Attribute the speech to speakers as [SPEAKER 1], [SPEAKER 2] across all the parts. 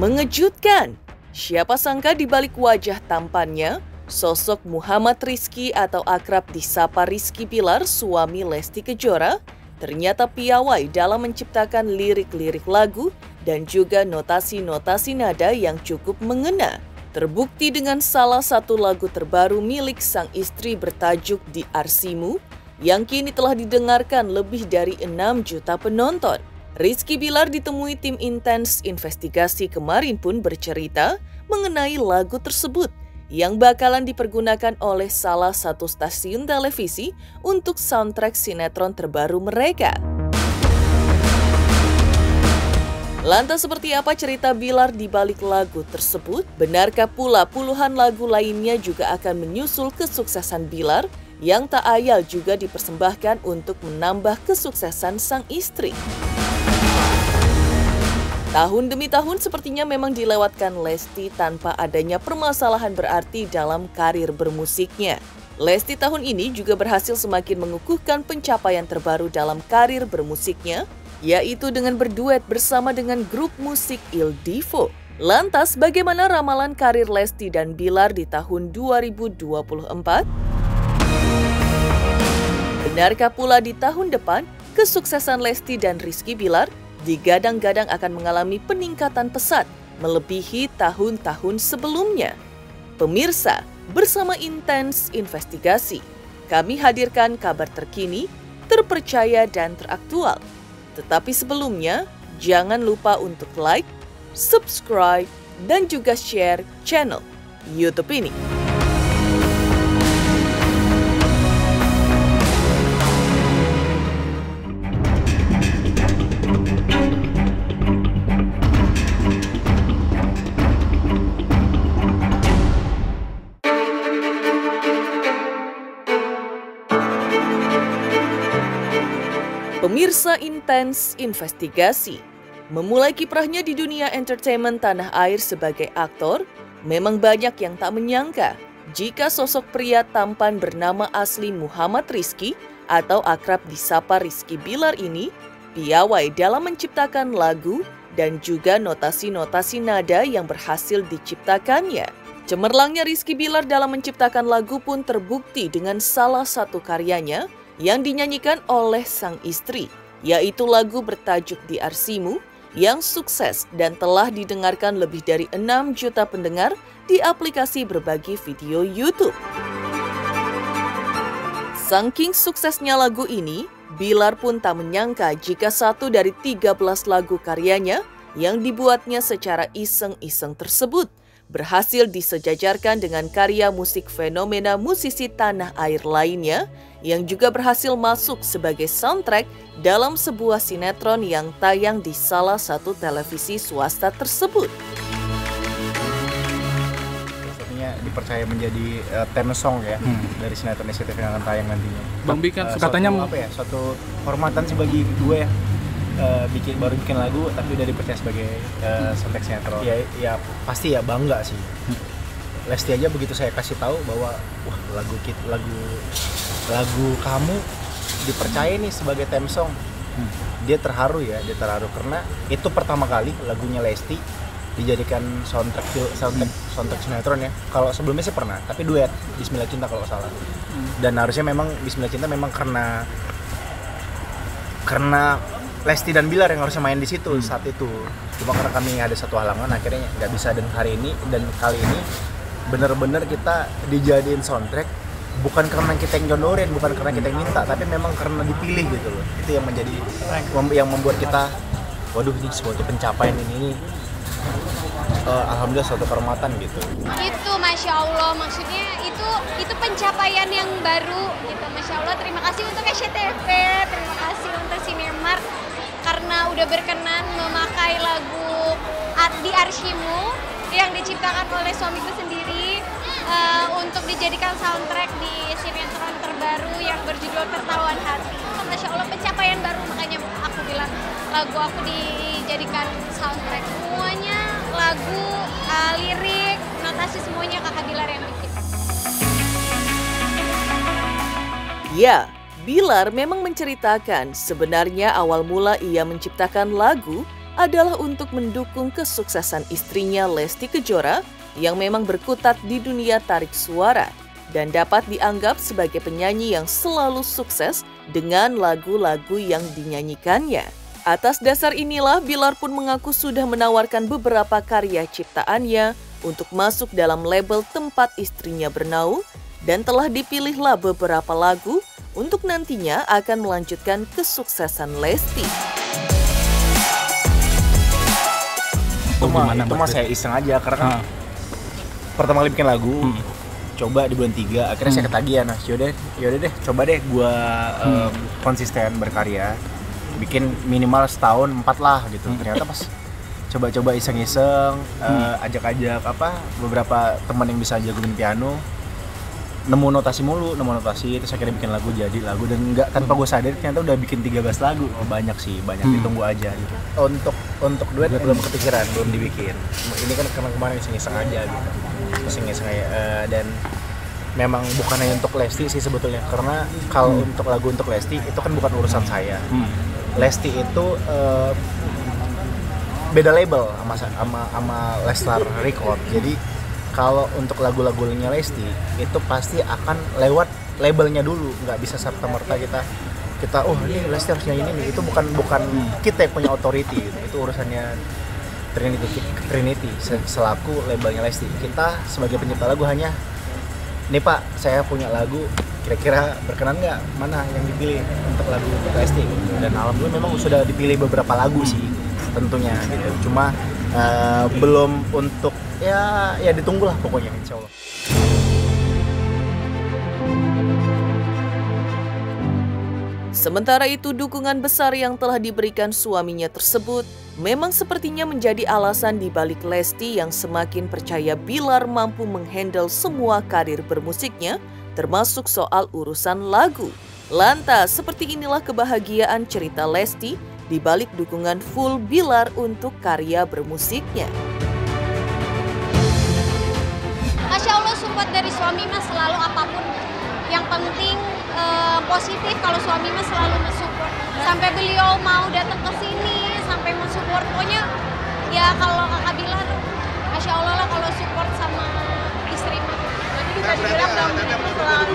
[SPEAKER 1] Mengejutkan! Siapa sangka di balik wajah tampannya, sosok Muhammad Rizky atau akrab disapa Rizky Bilar, suami Lesti Kejora, ternyata piawai dalam menciptakan lirik-lirik lagu dan juga notasi-notasi nada yang cukup mengena. Terbukti dengan salah satu lagu terbaru milik sang istri bertajuk Di Arsimu yang kini telah didengarkan lebih dari 6 juta penonton. Rizky Bilar ditemui tim Intens Investigasi kemarin pun bercerita mengenai lagu tersebut yang bakalan dipergunakan oleh salah satu stasiun televisi untuk soundtrack sinetron terbaru mereka. Lantas seperti apa cerita Bilar di balik lagu tersebut? Benarkah pula puluhan lagu lainnya juga akan menyusul kesuksesan Bilar yang tak ayal juga dipersembahkan untuk menambah kesuksesan sang istri? Tahun demi tahun sepertinya memang dilewatkan Lesti tanpa adanya permasalahan berarti dalam karir bermusiknya. Lesti tahun ini juga berhasil semakin mengukuhkan pencapaian terbaru dalam karir bermusiknya, yaitu dengan berduet bersama dengan grup musik Il Divo. Lantas bagaimana ramalan karir Lesti dan Bilar di tahun 2024? Benarkah pula di tahun depan kesuksesan Lesti dan Rizky Bilar digadang-gadang akan mengalami peningkatan pesat melebihi tahun-tahun sebelumnya? Pemirsa, bersama Intens Investigasi, kami hadirkan kabar terkini, terpercaya dan teraktual. Tetapi sebelumnya, jangan lupa untuk like, subscribe, dan juga share channel YouTube ini. Pemirsa Intens Investigasi, memulai kiprahnya di dunia entertainment tanah air sebagai aktor, memang banyak yang tak menyangka jika sosok pria tampan bernama asli Muhammad Rizky atau akrab disapa Rizky Bilar ini piawai dalam menciptakan lagu dan juga notasi-notasi nada yang berhasil diciptakannya. Cemerlangnya Rizky Bilar dalam menciptakan lagu pun terbukti dengan salah satu karyanya yang dinyanyikan oleh sang istri, yaitu lagu bertajuk Di Arsimu yang sukses dan telah didengarkan lebih dari 6 juta pendengar di aplikasi berbagi video YouTube. Saking suksesnya lagu ini, Bilar pun tak menyangka jika satu dari 13 lagu karyanya yang dibuatnya secara iseng-iseng tersebut berhasil disejajarkan dengan karya musik fenomena musisi tanah air lainnya yang juga berhasil masuk sebagai soundtrack dalam sebuah sinetron yang tayang di salah satu televisi swasta tersebut.
[SPEAKER 2] Sepertinya dipercaya menjadi theme song ya dari sinetron SCTV yang akan tayang nantinya.
[SPEAKER 3] Bang Bi kan
[SPEAKER 2] katanya suatu hormatan sih bagi gue ya. Baru bikin lagu tapi udah dipercaya sebagai soundtrack sinetron. Ya pasti ya bangga sih. Lesti aja begitu saya kasih tahu bahwa wah lagu kamu dipercaya nih sebagai theme song. Dia terharu karena itu pertama kali lagunya Lesti dijadikan soundtrack sinetron ya. Kalau sebelumnya sih pernah, tapi duet Bismillah Cinta kalau salah. Dan harusnya memang Bismillah Cinta memang karena Lesti dan Bilar yang harusnya main di situ saat itu. Cuma karena kami ada satu halangan akhirnya nggak bisa, dan hari ini dan kali ini benar-benar kita dijadiin soundtrack bukan karena kita yang jodohin, bukan karena kita yang minta, tapi memang karena dipilih gitu loh. Itu yang menjadi yang membuat kita waduh ini suatu pencapaian ini alhamdulillah suatu kehormatan gitu.
[SPEAKER 4] Itu Masya Allah, maksudnya itu pencapaian yang baru gitu. Masya Allah, terima kasih untuk SCTV, terima kasih untuk Cinemark karena udah berkenan memakai lagu Di Arsimu yang diciptakan oleh suamiku sendiri untuk dijadikan soundtrack di sinetron terbaru yang berjudul Tertawan Hati. Masya Allah, pencapaian baru, makanya aku bilang lagu aku dijadikan soundtrack. Semuanya lagu, lirik, notasi semuanya Kakak Bilar yang bikin.
[SPEAKER 1] Ya, Bilar memang menceritakan sebenarnya awal mula ia menciptakan lagu adalah untuk mendukung kesuksesan istrinya Lesti Kejora yang memang berkutat di dunia tarik suara dan dapat dianggap sebagai penyanyi yang selalu sukses dengan lagu-lagu yang dinyanyikannya. Atas dasar inilah, Bilar pun mengaku sudah menawarkan beberapa karya ciptaannya untuk masuk dalam label tempat istrinya bernaung dan telah dipilihlah beberapa lagu untuk nantinya akan melanjutkan kesuksesan Lesti.
[SPEAKER 2] Itu mah saya iseng aja karena kan pertama kali bikin lagu, coba di bulan 3, akhirnya saya ketagihan. Nah, yaudah deh, coba deh gua konsisten berkarya. Bikin minimal setahun 4 lah gitu. Ternyata pas coba-coba iseng-iseng, ajak-ajak beberapa teman yang bisa jagoin piano, nemu notasi, terus akhirnya bikin lagu, jadi lagu, dan nggak tanpa gue sadar ternyata udah bikin 13 lagu. Banyak ditunggu aja gitu. Untuk duet belum kepikiran, belum dibikin. Ini kan kemarin iseng-iseng aja gitu. Iseng-iseng dan memang bukan hanya untuk Lesti sih sebetulnya, karena kalau untuk lagu untuk Lesti itu kan bukan urusan saya. Lesti itu beda label sama Leslar Record. Jadi kalau untuk lagu-lagunya Lesti itu pasti akan lewat labelnya dulu, nggak bisa serta-merta kita ini Lesti harus nyanyi ini. Itu bukan kita yang punya authority gitu. Itu urusannya Trinity selaku labelnya Lesti. Kita sebagai pencipta lagu hanya, nih Pak, saya punya lagu, kira-kira berkenan nggak, mana yang dipilih untuk lagu Lesti. Dan alhamdulillah memang sudah dipilih beberapa lagu sih tentunya gitu. Cuma belum untuk ya ditunggulah pokoknya, insya Allah.
[SPEAKER 1] Sementara itu, dukungan besar yang telah diberikan suaminya tersebut memang sepertinya menjadi alasan di balik Lesti yang semakin percaya Bilar mampu menghandle semua karir bermusiknya, termasuk soal urusan lagu. Lantas, seperti inilah kebahagiaan cerita Lesti di balik dukungan full Bilar untuk karya bermusiknya.
[SPEAKER 4] Masya Allah, support dari suami mah selalu apapun. Yang penting positif, kalau suami mah selalu mensupport. Sampai beliau mau datang ke sini, sampai mensupport. Pokoknya ya kalau kakak Bilar, Masya Allah lah kalau support sama istri mah.
[SPEAKER 3] Jadi bisa dibilang dalam hidup selalu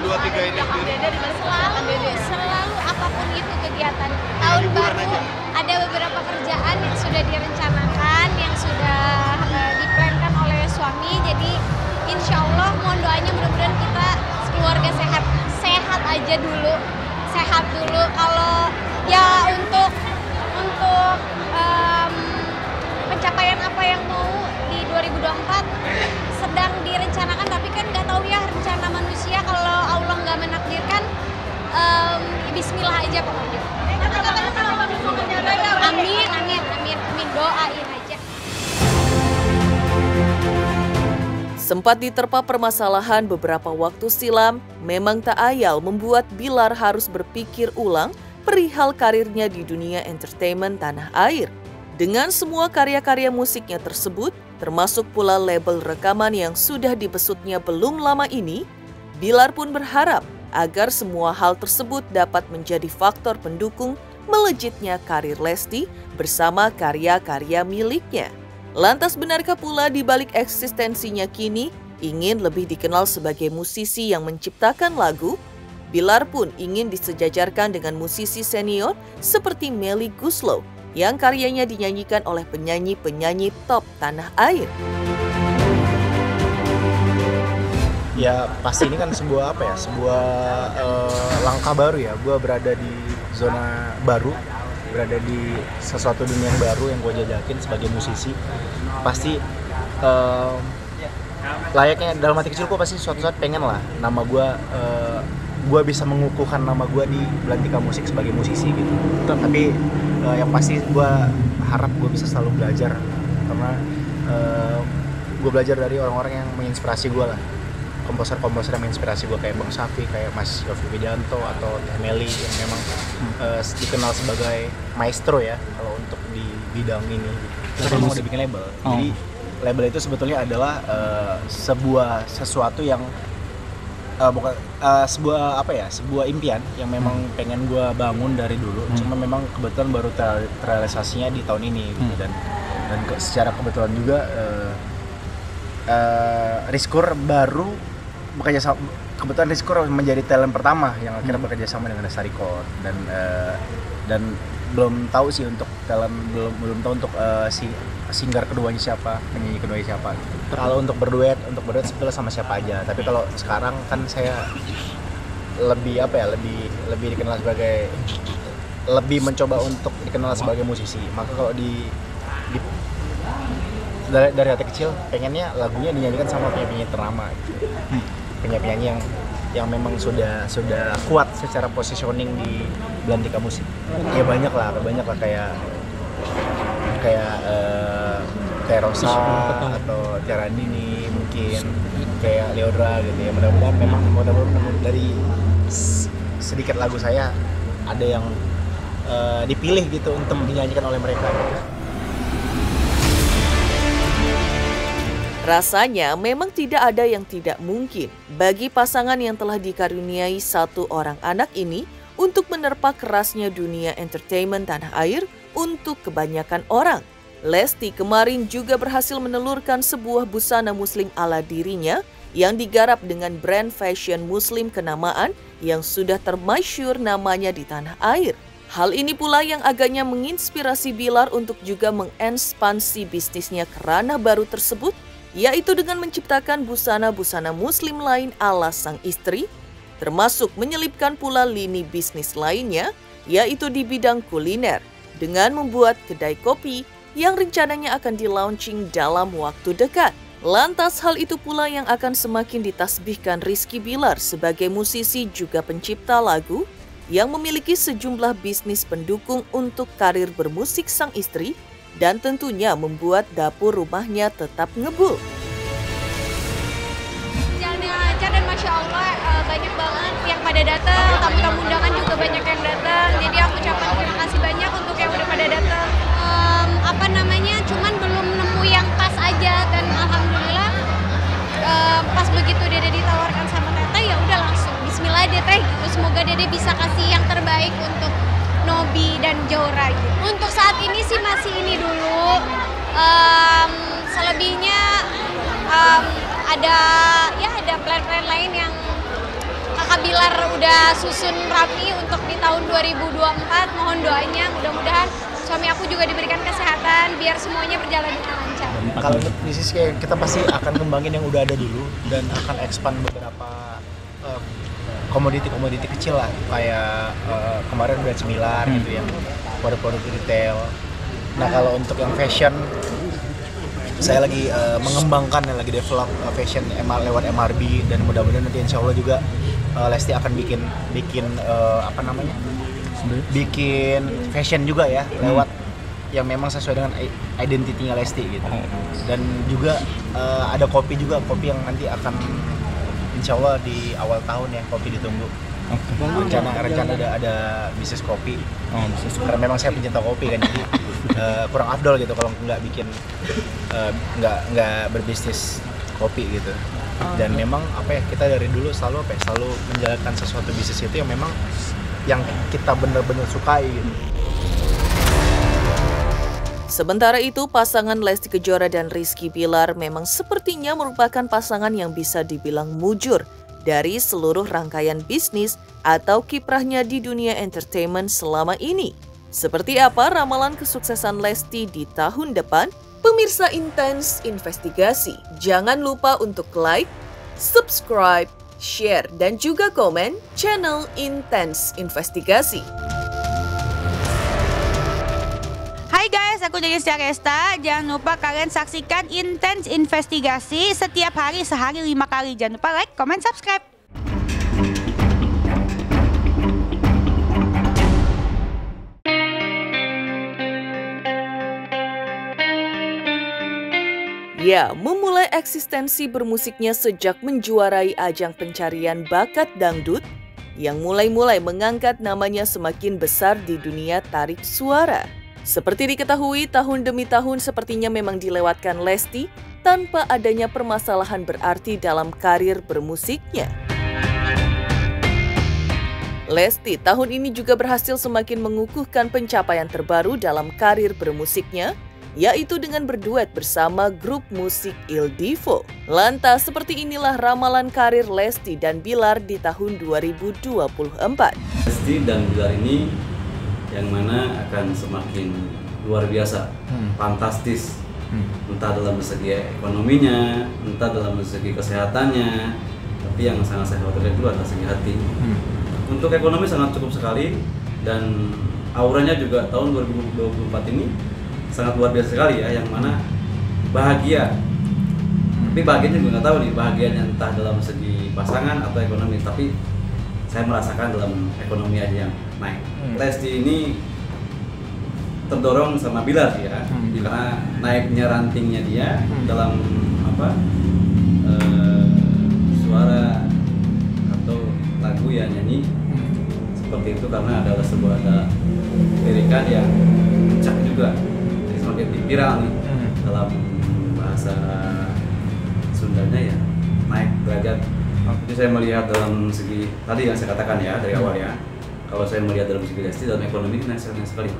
[SPEAKER 4] selalu apapun itu kegiatan. Tahun baru ada beberapa kerjaan yang sudah direncanakan, yang sudah diplankan oleh suami. Jadi insya Allah mohon doanya mudah-mudahan kita keluarga sehat aja dulu, sehat dulu. Kalau ya untuk pencapaian apa yang mau di 2024 sedang direncanakan, tapi kan nggak tahu ya rencana manusia, kalau Allah nggak menakdirkan, bismillah aja pokoknya. Amin, doain aja.
[SPEAKER 1] Sempat diterpa permasalahan beberapa waktu silam, memang tak ayal membuat Bilar harus berpikir ulang perihal karirnya di dunia entertainment tanah air. Dengan semua karya-karya musiknya tersebut, termasuk pula label rekaman yang sudah dibesutnya belum lama ini, Bilar pun berharap agar semua hal tersebut dapat menjadi faktor pendukung melejitnya karir Lesti bersama karya-karya miliknya. Lantas benarkah pula di balik eksistensinya kini ingin lebih dikenal sebagai musisi yang menciptakan lagu? Bilar pun ingin disejajarkan dengan musisi senior seperti Melly Goeslaw yang karyanya dinyanyikan oleh penyanyi-penyanyi top tanah air.
[SPEAKER 2] Ya pasti ini kan sebuah langkah baru ya. Gue berada di zona baru, berada di sesuatu dunia yang baru yang gue jajakin sebagai musisi. Pasti layaknya dalam hati kecil gue pasti suatu saat pengen lah nama gue bisa mengukuhkan nama gue di belantika musik sebagai musisi gitu. Tapi yang pasti gue harap gue bisa selalu belajar, karena gue belajar dari orang-orang yang menginspirasi gue lah. Komposer-komposer yang menginspirasi gue kayak Bang Safi, kayak Mas Yovie Widianto atau Melly yang memang dikenal sebagai maestro ya kalau untuk di bidang ini. Terus memang udah bikin label. Jadi label itu sebetulnya adalah sesuatu yang sebuah sebuah impian yang memang pengen gue bangun dari dulu. Cuma memang kebetulan baru terrealisasinya di tahun ini gitu. Dan secara kebetulan juga Rizkur baru bekerja sama, kebetulan Rizkur menjadi talent pertama yang akhirnya bekerja sama dengan Desa Record dan belum tahu sih untuk talent, belum tahu untuk si singer keduanya siapa, penyanyi keduanya siapa. Kalau untuk berduet sebetulnya sama siapa aja. Tapi kalau sekarang kan saya lebih lebih dikenal sebagai, lebih mencoba untuk dikenal sebagai musisi. Maka kalau dari hati kecil pengennya lagunya dinyanyikan sama penyanyi ternama gitu. Penyanyi yang memang sudah kuat secara positioning di belantika musik. Ya banyak lah kayak Rosa atau Tiara Andini, mungkin kayak Leodra gitu ya. Mudah-mudahan dari sedikit lagu saya ada yang dipilih gitu untuk dinyanyikan oleh mereka gitu.
[SPEAKER 1] Rasanya memang tidak ada yang tidak mungkin bagi pasangan yang telah dikaruniai satu orang anak ini untuk menerpa kerasnya dunia entertainment tanah air untuk kebanyakan orang. Lesti kemarin juga berhasil menelurkan sebuah busana muslim ala dirinya yang digarap dengan brand fashion muslim kenamaan yang sudah termasyhur namanya di tanah air. Hal ini pula yang agaknya menginspirasi Bilar untuk juga mengekspansi bisnisnya ke ranah baru tersebut, yaitu dengan menciptakan busana-busana muslim lain ala sang istri, termasuk menyelipkan pula lini bisnis lainnya, yaitu di bidang kuliner, dengan membuat kedai kopi yang rencananya akan di-launching dalam waktu dekat. Lantas hal itu pula yang akan semakin ditasbihkan Rizky Bilar sebagai musisi juga pencipta lagu yang memiliki sejumlah bisnis pendukung untuk karir bermusik sang istri dan tentunya membuat dapur rumahnya tetap ngebul.
[SPEAKER 4] Jalannya lancar dan Masya Allah banyak banget yang pada datang, tamu-tamu undangan juga banyak yang datang. Jadi aku ucapkan terima kasih banyak untuk yang udah pada datang. Cuman belum nemu yang pas aja dan alhamdulillah pas begitu Dede ditawarkan sama Teteh ya udah langsung Bismillah Teteh gitu. Semoga Dede bisa kasih yang terbaik untuk Nobi dan Jora gitu. Untuk saat ini sih masih ini dulu. Selebihnya ada plan-plan lain yang Kakak Bilar udah susun rapi untuk di tahun 2024. Mohon doanya, mudah-mudahan suami aku juga diberikan kesehatan biar semuanya berjalan dengan lancar.
[SPEAKER 2] Kalau untuk bisnis kayak kita pasti akan kembangin yang udah ada dulu dan akan expand beberapa komoditi kecil lah, kayak kemarin brand Semilar gitu ya, produk-produk retail. Nah kalau untuk yang fashion, saya lagi mengembangkan, lagi develop fashion lewat MRB, dan mudah-mudahan nanti insya Allah juga Lesti akan bikin bikin fashion juga ya, lewat yang memang sesuai dengan identitinya Lesti gitu. Dan juga ada kopi yang nanti akan insya Allah di awal tahun ya, kopi ditunggu. Rencana ada bisnis kopi. Karena memang saya pencinta kopi kan, jadi kurang afdol gitu kalau nggak bikin nggak berbisnis kopi gitu. Dan memang kita dari dulu selalu menjalankan sesuatu bisnis itu yang memang yang kita benar-benar sukai gitu.
[SPEAKER 1] Sementara itu, pasangan Lesti Kejora dan Rizky Bilar memang sepertinya merupakan pasangan yang bisa dibilang mujur dari seluruh rangkaian bisnis atau kiprahnya di dunia entertainment selama ini. Seperti apa ramalan kesuksesan Lesti di tahun depan? Pemirsa Intens Investigasi, jangan lupa untuk like, subscribe, share, dan juga komen channel Intens Investigasi.
[SPEAKER 3] Hai guys, aku Denisha Resta. Jangan lupa kalian saksikan Intens Investigasi setiap hari, sehari 5 kali. Jangan lupa like, comment, subscribe.
[SPEAKER 1] Ya, memulai eksistensi bermusiknya sejak menjuarai ajang pencarian bakat dangdut yang mulai mengangkat namanya semakin besar di dunia tarik suara. Seperti diketahui, tahun demi tahun sepertinya memang dilewatkan Lesti tanpa adanya permasalahan berarti dalam karir bermusiknya. Lesti tahun ini juga berhasil semakin mengukuhkan pencapaian terbaru dalam karir bermusiknya, yaitu dengan berduet bersama grup musik Il Divo. Lantas, seperti inilah ramalan karir Lesti dan Bilar di tahun 2024.
[SPEAKER 5] Lesti dan Bilar ini yang mana akan semakin luar biasa, fantastis. Entah dalam segi ekonominya, entah dalam segi kesehatannya, tapi yang sangat saya khawatirkan itu adalah segi hati. Untuk ekonomi sangat cukup sekali, dan auranya juga tahun 2024 ini sangat luar biasa sekali ya, yang mana bahagia. Tapi bahagianya juga nggak tahu nih, bahagianya entah dalam segi pasangan atau ekonomi, tapi saya merasakan dalam ekonomi aja yang naik. Lesti ini terdorong sama Bilar ya, karena naiknya rantingnya dia dalam suara atau lagu ya, nyanyi seperti itu, karena adalah sebuah lirikan yang puncak juga, jadi semakin viral nih dalam bahasa Sundanya ya, naik derajat. Jadi saya melihat dalam segi tadi yang saya katakan ya dari awal ya, kalau saya melihat dalam segi Lesti dalam ekonomi naik sekali.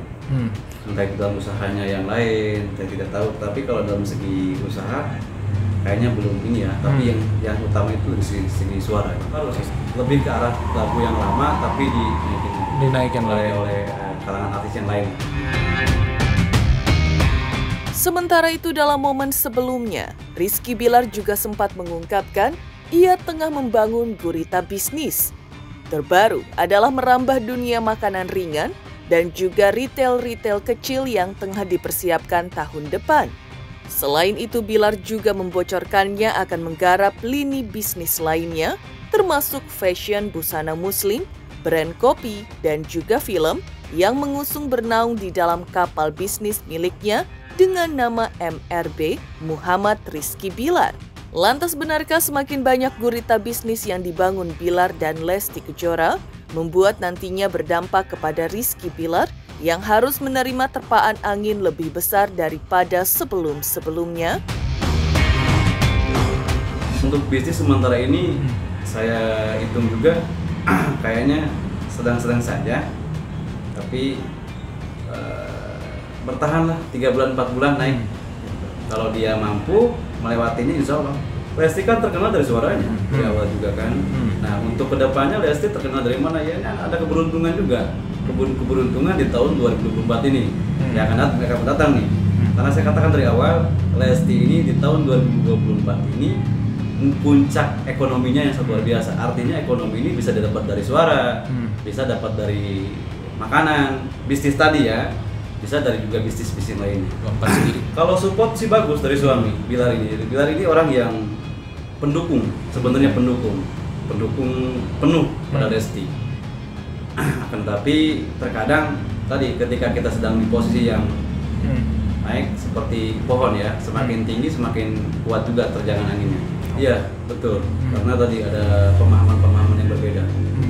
[SPEAKER 5] Entah itu dalam usahanya yang lain, saya tidak tahu, tapi kalau dalam segi usaha kayaknya belum ini ya, tapi yang utama itu dari segi suara. Kalau lebih ke arah lagu yang lama tapi dinaikin oleh kalangan artis yang lain.
[SPEAKER 1] Sementara itu dalam momen sebelumnya, Rizky Bilar juga sempat mengungkapkan ia tengah membangun gurita bisnis. Terbaru adalah merambah dunia makanan ringan dan juga retail kecil yang tengah dipersiapkan tahun depan. Selain itu, Bilar juga membocorkannya akan menggarap lini bisnis lainnya, termasuk fashion busana muslim, brand kopi, dan juga film yang mengusung bernaung di dalam kapal bisnis miliknya dengan nama MRB Muhammad Rizky Bilar. Lantas benarkah semakin banyak gurita bisnis yang dibangun Bilar dan Lesti Kejora membuat nantinya berdampak kepada Rizky Bilar yang harus menerima terpaan angin lebih besar daripada sebelum-sebelumnya?
[SPEAKER 5] Untuk bisnis sementara ini saya hitung juga kayaknya sedang-sedang saja, tapi bertahanlah 3 bulan 4 bulan naik. Kalau dia mampu melewatinya, insya Allah. Lesti kan terkenal dari suaranya dari awal juga kan. Nah, untuk kedepannya Lesti terkenal dari mana ya? Ada keberuntungan juga. Keberuntungan di tahun 2024 ini yang akan datang nih. Karena saya katakan dari awal, Lesti ini di tahun 2024 ini puncak ekonominya yang sangat luar biasa. Artinya ekonomi ini bisa didapat dari suara, bisa dapat dari makanan, bisnis tadi ya, bisa dari juga bisnis lainnya. Kalau support sih bagus dari suami Bilar ini. Bilar ini orang yang pendukung, sebenarnya pendukung penuh pada Lesti. Akan tapi terkadang tadi ketika kita sedang di posisi yang naik seperti pohon ya, semakin tinggi semakin kuat juga terjangan anginnya. Iya betul, karena tadi ada pemahaman yang berbeda.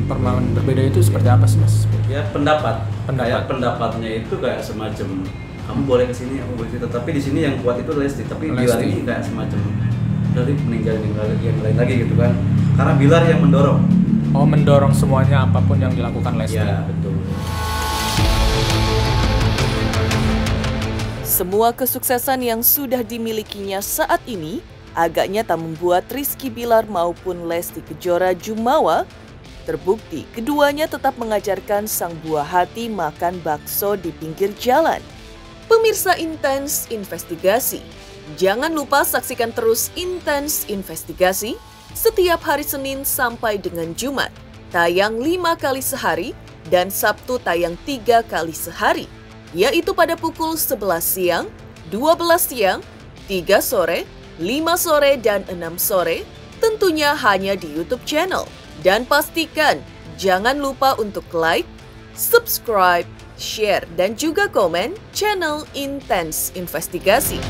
[SPEAKER 6] Pemahaman berbeda itu seperti apa sih Mas?
[SPEAKER 5] Ya pendapatnya itu kayak semacam kamu boleh kesini, aku boleh, tetapi di sini yang kuat itu Lesti, tapi Bilar ini kayak semacam dari meninggalin yang lain lagi gitu kan, karena Bilar yang mendorong.
[SPEAKER 6] Oh, mendorong semuanya apapun yang dilakukan Lesti.
[SPEAKER 5] Ya betul.
[SPEAKER 1] Semua kesuksesan yang sudah dimilikinya saat ini agaknya tak membuat Rizky Bilar maupun Lesti Kejora jumawa. Terbukti keduanya tetap mengajarkan sang buah hati makan bakso di pinggir jalan. Pemirsa Intens Investigasi, jangan lupa saksikan terus Intens Investigasi setiap hari Senin sampai dengan Jumat, tayang 5 kali sehari dan Sabtu tayang 3 kali sehari, yaitu pada pukul 11 siang, 12 siang, 3 sore, 5 sore, dan 6 sore, tentunya hanya di YouTube channel. Dan pastikan jangan lupa untuk like, subscribe, share, dan juga komen channel Intens Investigasi.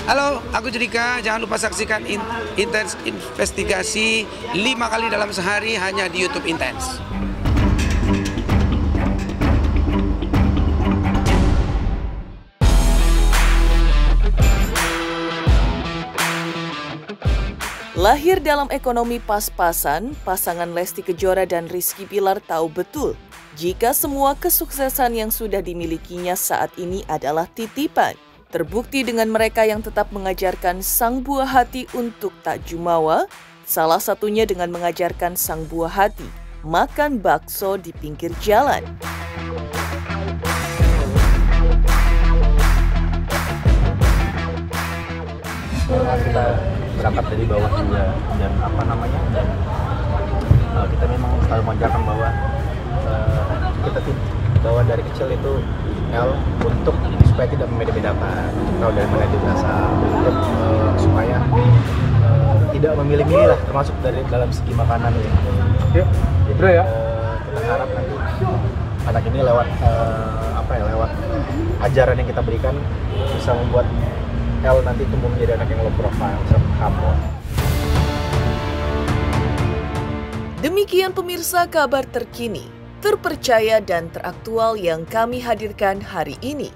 [SPEAKER 7] Halo, aku Judika. Jangan lupa saksikan Intens Investigasi 5 kali dalam sehari hanya di YouTube Intens.
[SPEAKER 1] Lahir dalam ekonomi pas-pasan, pasangan Lesti Kejora dan Rizky Bilar tahu betul jika semua kesuksesan yang sudah dimilikinya saat ini adalah titipan. Terbukti dengan mereka yang tetap mengajarkan sang buah hati untuk tak jumawa, salah satunya dengan mengajarkan sang buah hati makan bakso di pinggir jalan.
[SPEAKER 2] Kita berangkat dari bawah juga dan kita memang selalu mengajarkan bahwa kita bahwa dari kecil itu L untuk supaya tidak membeda-bedakan, untuk tahu dari mana dia berasal, untuk supaya tidak memilih-milih lah, termasuk dari dalam segi makanan gitu. Bro ya. Kita harap nanti anak ini lewat lewat ajaran yang kita berikan bisa membuat L nanti tumbuh menjadi anak yang low profile, humble.
[SPEAKER 1] Demikian pemirsa kabar terkini, terpercaya dan teraktual yang kami hadirkan hari ini.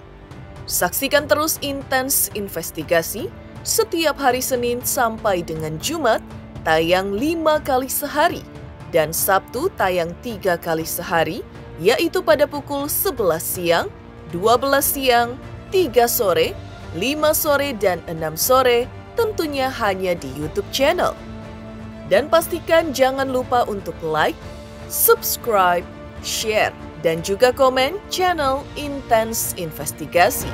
[SPEAKER 1] Saksikan terus Intens Investigasi setiap hari Senin sampai dengan Jumat tayang 5 kali sehari dan Sabtu tayang 3 kali sehari, yaitu pada pukul 11 siang, 12 siang, 3 sore, 5 sore dan 6 sore, tentunya hanya di YouTube channel. Dan pastikan jangan lupa untuk like, subscribe, share, dan juga komen channel Intens Investigasi.